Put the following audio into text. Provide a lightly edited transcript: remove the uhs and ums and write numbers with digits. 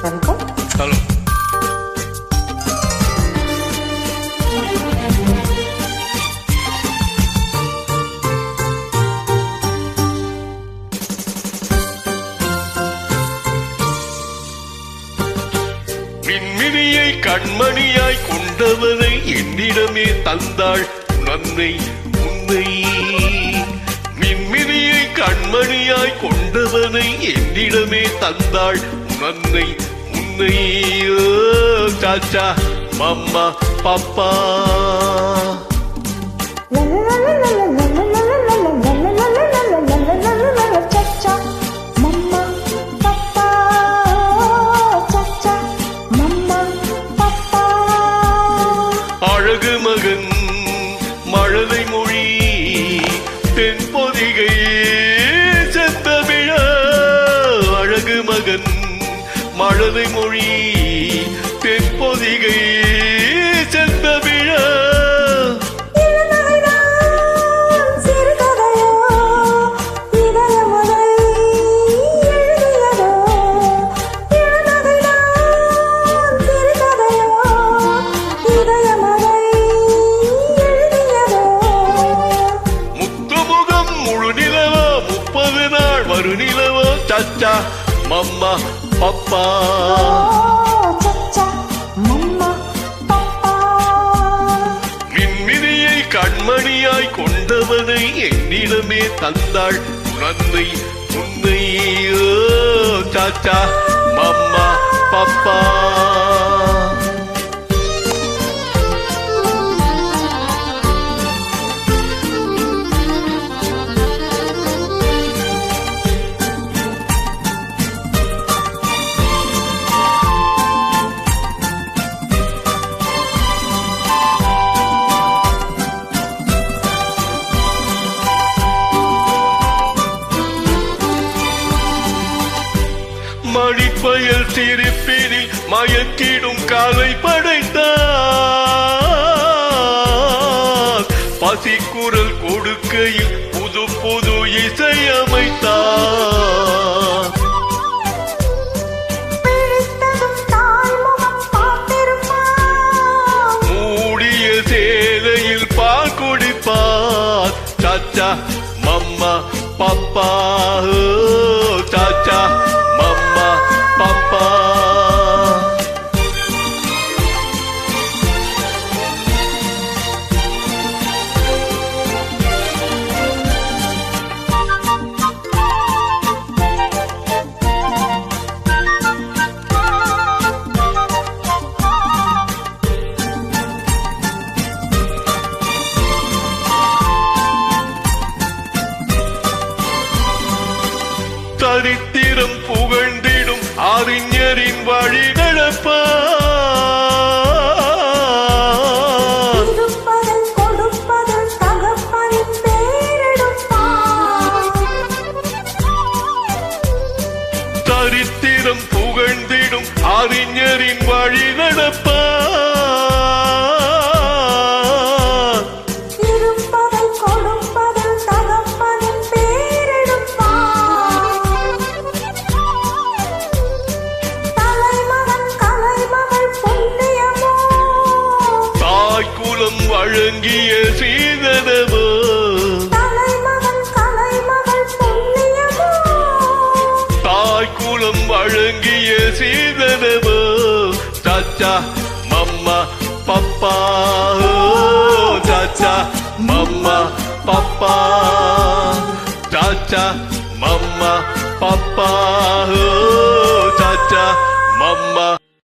வணக்கம். ஹலோ. மின்மினியை கண்மணியாய் கொண்டவனை என்னிடமே தந்தாள் நன்னை உன்னை. மின்மினியை கண்மணியாய் கொண்டவனை என்னிடமே தந்தாள் நன்னை உன்னை. சாச்சா மம்மா பாப்பா அழகு மகன் மழலை மொழி தென்பொதிகை செந்தமிழ. அழகு மகன் மழலை மொழி தென்பொதிகை செந்தமிழ. நிலவோ சச்சா மம்மா பப்பா. மின்மினியை கண்மணியாய் கொண்டவனை என்னிடமே தந்தாள் நன்னை உன்னை. சாச்சா மம்மா பப்பா. மணிப்பயல் சிரிப்பினில் மயக்கிடும் காலை படைத்தார். பசிக்குரல் கொடுக்கையில் புது புது இசையமைத்தார். மூடிய சேலையில் பால் குடிப்பார். சாச்சா மம்மா பப்பா. சாச்சா மம்மா பப்பா. சரித்திரம் புகழ்ந்திடும் அறிஞரின் வழி நடப்பார். சரித்திரம் புகழ்ந்திடும் அறிஞரின் வழி நடப்பார். குலம் வழங்கிய சீதனமோ. தாய் குலம் வழங்கிய சீதனமோ. சாச்சா மம்மா பப்பா. சாச்சா மம்மா பப்பா. சாச்சா மம்மா பப்பா.